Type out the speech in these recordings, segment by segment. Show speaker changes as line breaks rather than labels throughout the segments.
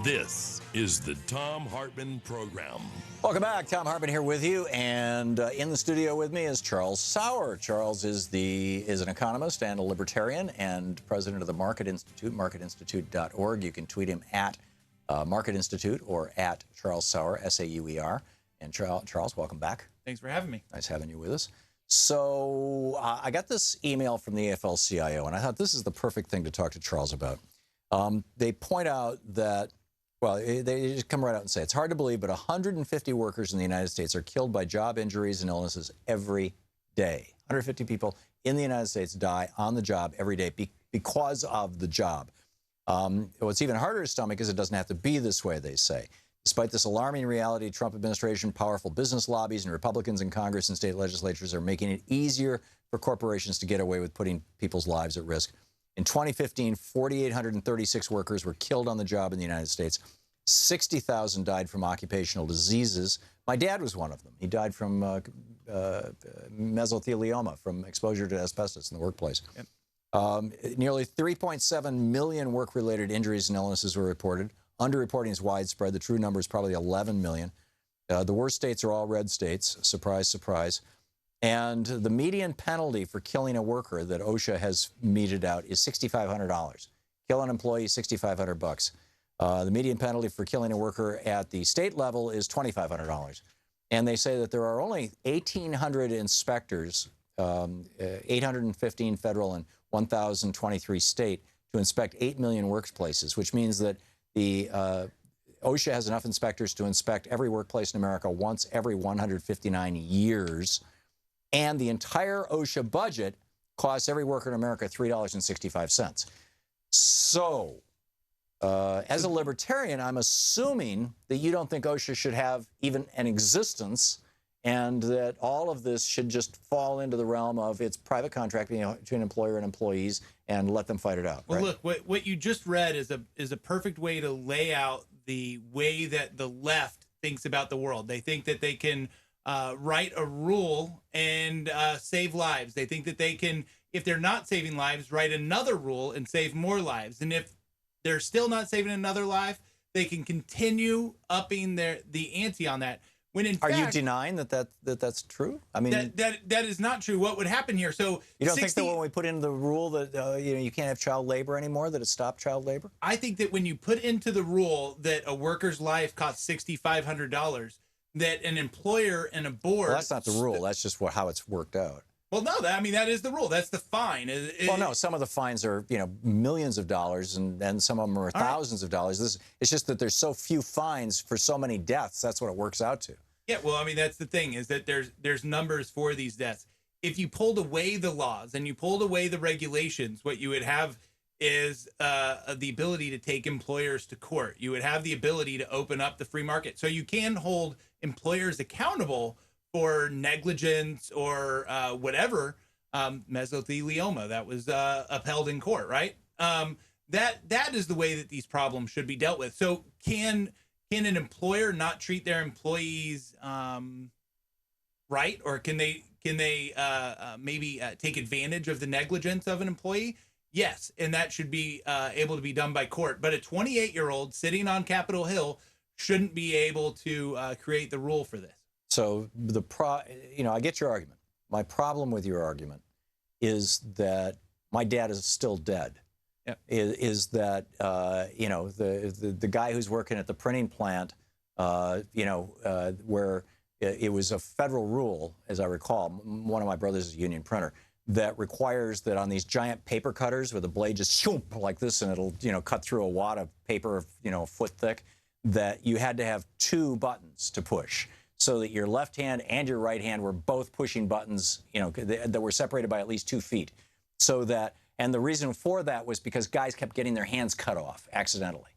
This is the Thom Hartmann Program.
Welcome back. Thom Hartmann here with you, and in the studio with me is Charles Sauer. Charles is an economist and a libertarian and president of the Market Institute, marketinstitute.org. You can tweet him at Market Institute or at Charles Sauer, S-A-U-E-R. And Charles, welcome back.
Thanks for having me.
Nice having you with us. So I got this email from the AFL-CIO, and I thought this is the perfect thing to talk to Charles about. They point out that, well, they just come right out and say, it's hard to believe, but 150 workers in the United States are killed by job injuries and illnesses every day. 150 people in the United States die on the job every day because of the job. What's even harder to stomach is it doesn't have to be this way, they say. Despite this alarming reality, Trump administration, powerful business lobbies, and Republicans in Congress and state legislatures are making it easier for corporations to get away with putting people's lives at risk. In 2015, 4,836 workers were killed on the job in the United States. 60,000 died from occupational diseases. My dad was one of them. He died from mesothelioma, from exposure to asbestos in the workplace.
Yep.
Nearly 3.7 million work-related injuries and illnesses were reported. Underreporting is widespread. The true number is probably 11 million. The worst states are all red states. Surprise, surprise. And the median penalty for killing a worker that OSHA has meted out is $6,500. Kill an employee, $6,500. The median penalty for killing a worker at the state level is $2,500. And they say that there are only 1,800 inspectors, 815 federal and 1,023 state, to inspect 8 million workplaces, which means that the OSHA has enough inspectors to inspect every workplace in America once every 159 years. And the entire OSHA budget costs every worker in America $3.65. So, as a libertarian, I'm assuming that you don't think OSHA should have even an existence, and that all of this should just fall into the realm of it's private contracting between employer and employees, and let them fight it out.
Well,
right?
look, what you just read is a perfect way to lay out the way that the left thinks about the world. They think that they can write a rule and save lives. They think that they can, if they're not saving lives, write another rule and save more lives. And if they're still not saving another life, they can continue upping the ante on that. When in fact,
are you denying that's true? I mean,
that is not true. What would happen here? So
you don't think that when we put in the rule that you can't have child labor anymore, that it stopped child labor?
I think that when you put into the rule that a worker's life costs $6,500, that an employer and a board.
Well, that's not the rule. That's just how it's worked out.
Well, no, that is the rule. That's the fine.
Well, no, some of the fines are, millions of dollars, and some of them are thousands of dollars. It's just that there's so few fines for so many deaths. That's what it works out to.
Yeah, well, that's the thing, is that there's numbers for these deaths. If you pulled away the laws and you pulled away the regulations, what you would have is the ability to take employers to court. You would have the ability to open up the free market. So you can hold employers accountable for negligence or whatever, mesothelioma that was upheld in court, right? That is the way that these problems should be dealt with. So can an employer not treat their employees right, or can they maybe take advantage of the negligence of an employee? Yes, and that should be able to be done by court. But a 28-year-old sitting on Capitol Hill shouldn't be able to create the rule for this.
So I get your argument. My problem with your argument is that my dad is still dead.
Yep.
Is that the guy who's working at the printing plant, where it was a federal rule, as I recall. One of my brothers is a union printer, that requires that on these giant paper cutters where the blade just shoop like this and it'll cut through a wad of paper a foot thick, that you had to have 2 buttons to push, so that your left hand and your right hand were both pushing buttons, that were separated by at least 2 feet. So that, and the reason for that was because guys kept getting their hands cut off accidentally.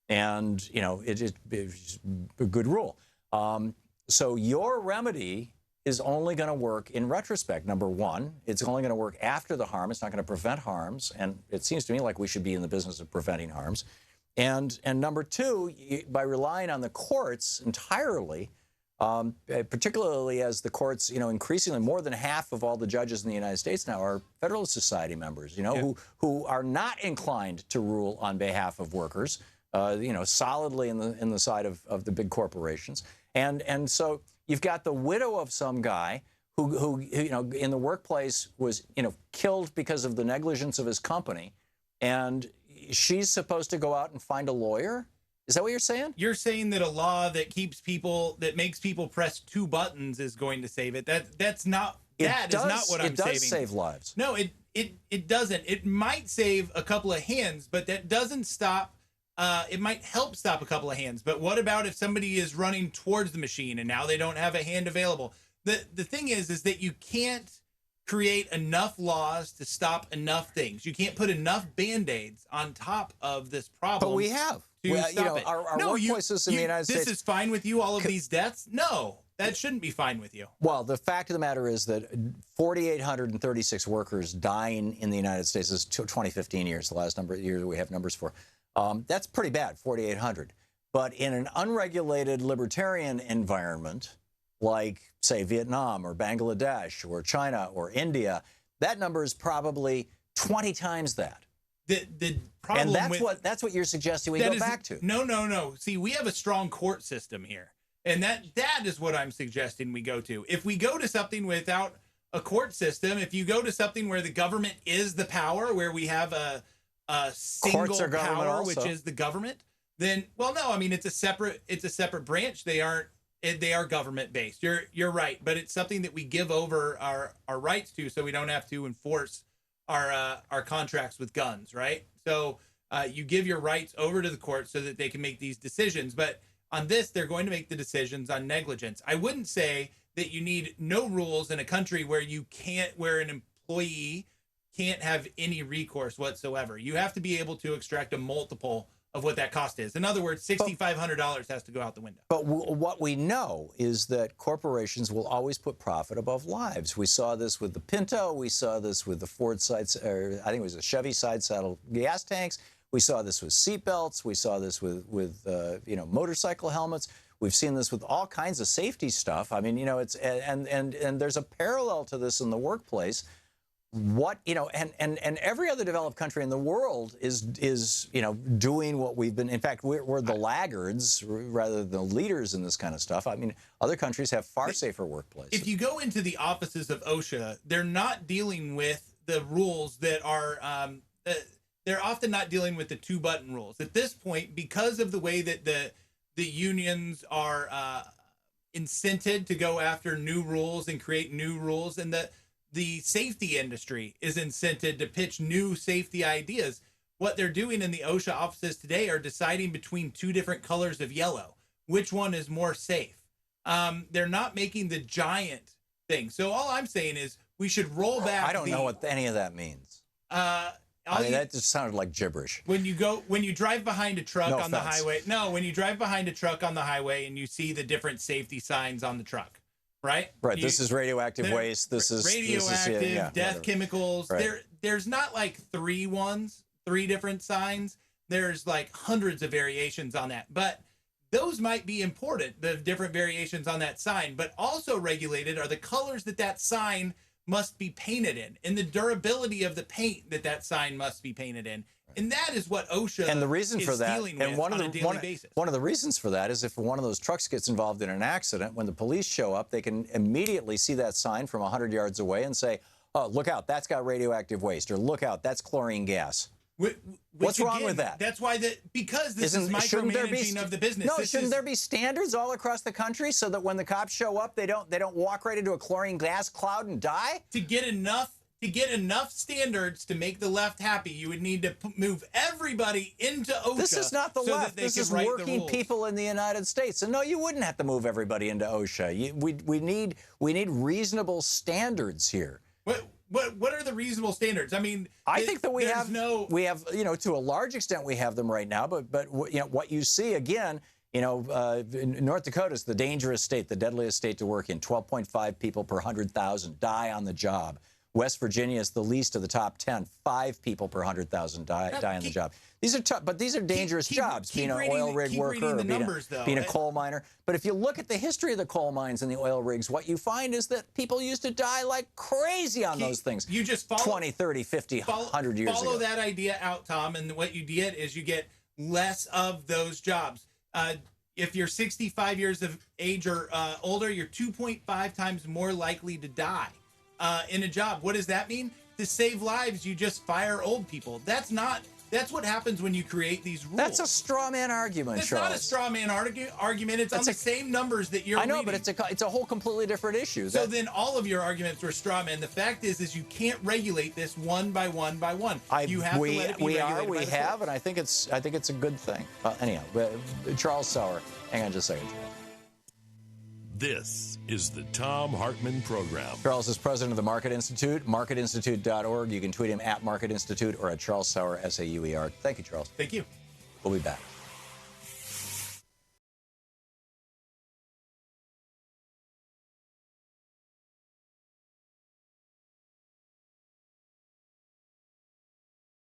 And, it was a good rule. So your remedy is only going to work in retrospect. Number one, it's only going to work after the harm. It's not going to prevent harms. And it seems to me like we should be in the business of preventing harms. And number two, by relying on the courts entirely, particularly as the courts, increasingly more than half of all the judges in the United States now are Federalist Society members, who are not inclined to rule on behalf of workers. solidly in the side of the big corporations. And so you've got the widow of some guy who in the workplace was killed because of the negligence of his company, and she's supposed to go out and find a lawyer. Is that what you're saying? You're
saying that a law that makes people press 2 buttons is going to save it. That's not. That is not what I'm saving.
It does save lives.
No, it doesn't. It might save a couple of hands, but that doesn't stop. It might help stop a couple of hands. But what about if somebody is running towards the machine and now they don't have a hand available? The thing is that you can't create enough laws to stop enough things. You can't put enough Band-Aids on top of this problem.
But we have.
Stop it.
Our workplaces in the United States.
This is fine with you, all of these deaths? No, that shouldn't be fine with you.
Well, the fact of the matter is that 4,836 workers dying in the United States is 2015 years, the last number of years we have numbers for. That's pretty bad, 4,800. But in an unregulated libertarian environment, like, say, Vietnam or Bangladesh or China or India, that number is probably 20 times that.
The problem,
and that's what you're suggesting we go back to.
No. See, we have a strong court system here, and that is what I'm suggesting we go to. If we go to something without a court system, if you go to something where the government is the power, where we have a single power, which is the government, then it's a separate branch. They are government based. You're right, but it's something that we give over our rights to, so we don't have to enforce our contracts with guns, right? So you give your rights over to the court so that they can make these decisions. But on this, they're going to make the decisions on negligence. I wouldn't say that you need no rules in a country where where an employee can't have any recourse whatsoever. You have to be able to extract a multiple of what that cost is. In other words, $6,500 has to go out the window.
But what we know is that corporations will always put profit above lives. We saw this with the Pinto. We saw this with the Ford I think it was the Chevy side saddle gas tanks. We saw this with seatbelts. We saw this with motorcycle helmets. We've seen this with all kinds of safety stuff. I mean, it's and there's a parallel to this in the workplace. And every other developed country in the world is doing what we've been. In fact, we're the laggards rather than the leaders in this kind of stuff. I mean, other countries have far safer workplaces.
If you go into the offices of OSHA, they're not dealing with the rules that are. They're often not dealing with the 2-button rules at this point, because of the way that the unions are incented to go after new rules and create new rules, and the safety industry is incented to pitch new safety ideas. What they're doing in the OSHA offices today are deciding between 2 different colors of yellow. Which one is more safe? They're not making the giant thing. So all I'm saying is we should roll back.
I don't know what any of that means. That just sounded like gibberish.
When you drive behind a truck on the highway. No, when you drive behind a truck on the highway and you see the different safety signs on the truck. Right.
This is radioactive waste. This is
radioactive, death chemicals.
Right.
There's not like 3 different signs. There's like hundreds of variations on that. But those might be important, the different variations on that sign. But also regulated are the colors that sign must be painted in, and the durability of the paint that sign must be painted in. And that is what OSHA
and the reason
is
for that,
dealing with on a daily basis.
One of the reasons for that is if one of those trucks gets involved in an accident, when the police show up, they can immediately see that sign from 100 yards away and say, oh, look out, that's got radioactive waste, or look out, that's chlorine gas. What's wrong with that?
That's why because this is micromanaging of the business.
No, shouldn't there be standards all across the country so that when the cops show up, they don't walk right into a chlorine gas cloud and die?
To get enough standards to make the left happy, you would need to move everybody into OSHA.
This is not the left. This is working people in the United States. And no, you wouldn't have to move everybody into OSHA. We need reasonable standards here.
What are the reasonable standards? I mean,
I think that we have to a large extent we have them right now. But what you see again, North Dakota is the dangerous state, the deadliest state to work in. 12.5 people per 100,000 die on the job. West Virginia is the least of the top 10. 5 people per 100,000 die on the job. These are tough, but these are dangerous jobs, being an oil rig worker or being a coal miner. But if you look at the history of the coal mines and the oil rigs, what you find is that people used to die like crazy on those things.
You just follow
20, 30, 50, 100 years ago.
Follow that idea out, Tom, and what you get is you get less of those jobs. If you're 65 years of age or older, you're 2.5 times more likely to die in a job. What does that mean? To save lives, you just fire old people. That's what happens when you create these rules.
That's a straw man argument, Charles.
It's not a straw man argument. It's on the same numbers that you're
I know,
reading.
but it's a whole completely different issue.
So then all of your arguments were straw man. The fact is you can't regulate this one by one by one. You have to let it be regulated by the court.
And I think it's a good thing. Anyhow, Charles Sauer, hang on just a second.
This is the Thom Hartmann Program.
Charles is president of the Market Institute, marketinstitute.org. You can tweet him at Market Institute or at Charles Sauer, Sauer. Thank you, Charles.
Thank you.
We'll be back.